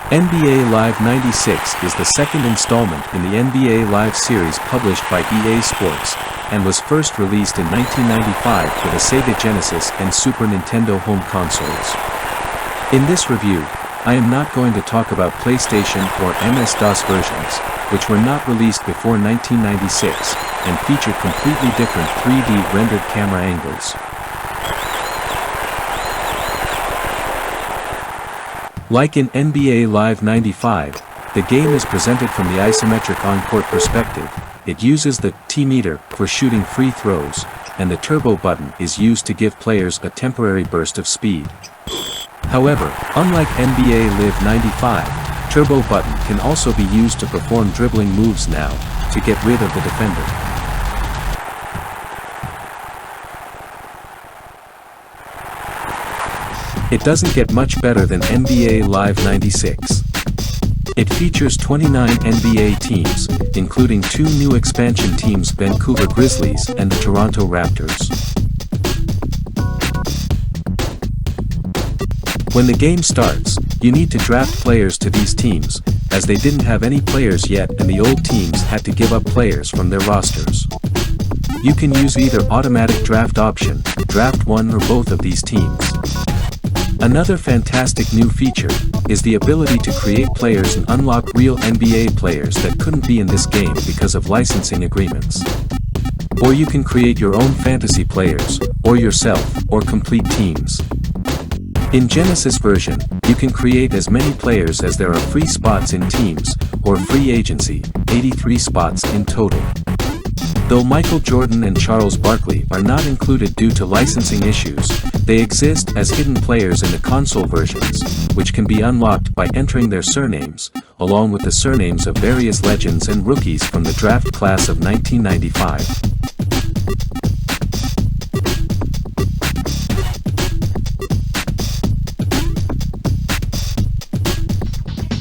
NBA Live 96 is the second installment in the NBA Live series published by EA Sports, and was first released in 1995 for the Sega Genesis and Super Nintendo home consoles. In this review, I am not going to talk about PlayStation or MS-DOS versions, which were not released before 1996, and featured completely different 3D rendered camera angles. Like in NBA Live 95, the game is presented from the isometric on-court perspective. It uses the T-meter for shooting free throws, and the turbo button is used to give players a temporary burst of speed. However, unlike NBA Live 95, turbo button can also be used to perform dribbling moves now, to get rid of the defender. It doesn't get much better than NBA Live 96. It features 29 NBA teams, including 2 new expansion teams, Vancouver Grizzlies and the Toronto Raptors. When the game starts, you need to draft players to these teams, as they didn't have any players yet and the old teams had to give up players from their rosters. You can use either automatic draft option, draft one or both of these teams. Another fantastic new feature is the ability to create players and unlock real NBA players that couldn't be in this game because of licensing agreements. Or you can create your own fantasy players, or yourself, or complete teams. In Genesis version, you can create as many players as there are free spots in teams, or free agency, 83 spots in total. Though Michael Jordan and Charles Barkley are not included due to licensing issues, they exist as hidden players in the console versions, which can be unlocked by entering their surnames, along with the surnames of various legends and rookies from the draft class of 1995.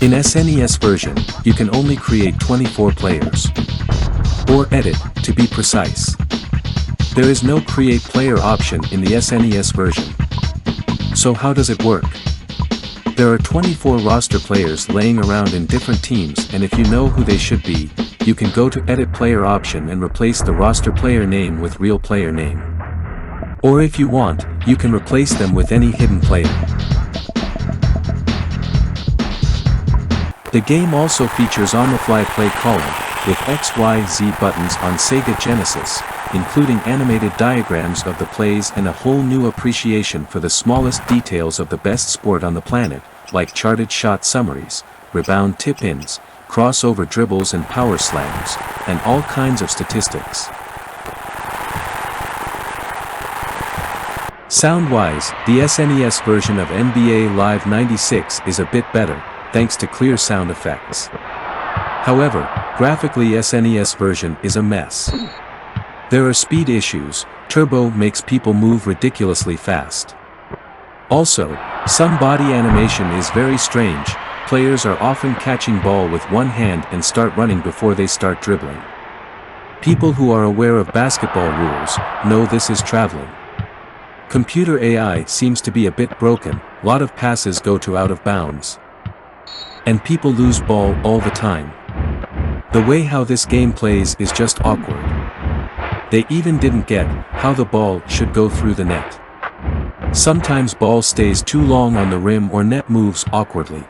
In SNES version, you can only create 24 players. Or edit, to be precise. There is no create player option in the SNES version. So how does it work? There are 24 roster players laying around in different teams, and if you know who they should be, you can go to edit player option and replace the roster player name with real player name. Or if you want, you can replace them with any hidden player. The game also features on-the-fly play calling, with X, Y, Z buttons on Sega Genesis, including animated diagrams of the plays and a whole new appreciation for the smallest details of the best sport on the planet, like charted shot summaries, rebound tip-ins, crossover dribbles and power slams, and all kinds of statistics. Sound-wise, the SNES version of NBA Live 96 is a bit better, thanks to clear sound effects. However, graphically SNES version is a mess. There are speed issues, turbo makes people move ridiculously fast. Also, some body animation is very strange, players are often catching ball with one hand and start running before they start dribbling. People who are aware of basketball rules know this is traveling. Computer AI seems to be a bit broken, lot of passes go to out of bounds. And people lose ball all the time. The way how this game plays is just awkward. They even didn't get how the ball should go through the net. Sometimes ball stays too long on the rim or net moves awkwardly.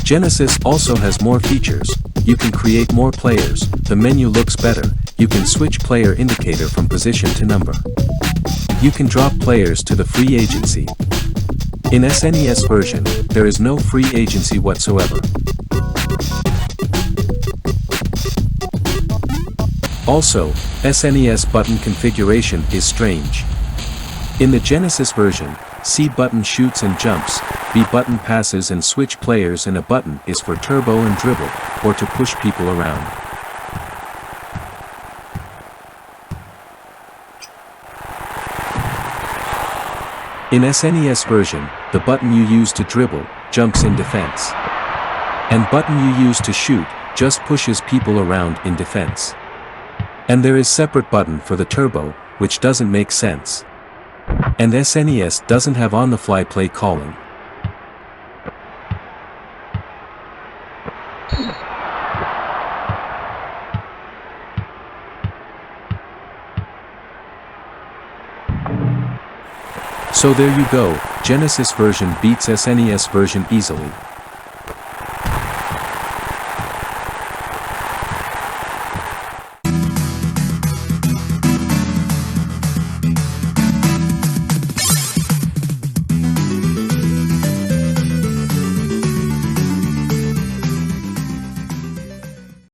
Genesis also has more features. You can create more players, the menu looks better, you can switch player indicator from position to number. You can drop players to the free agency. In SNES version, there is no free agency whatsoever. Also, SNES button configuration is strange. In the Genesis version, C button shoots and jumps, B button passes and switch players, and a button is for turbo and dribble, or to push people around. In SNES version, the button you use to dribble, jumps in defense. And button you use to shoot, just pushes people around in defense. And there is separate button for the turbo, which doesn't make sense. And SNES doesn't have on-the-fly play calling. So there you go, Genesis version beats SNES version easily.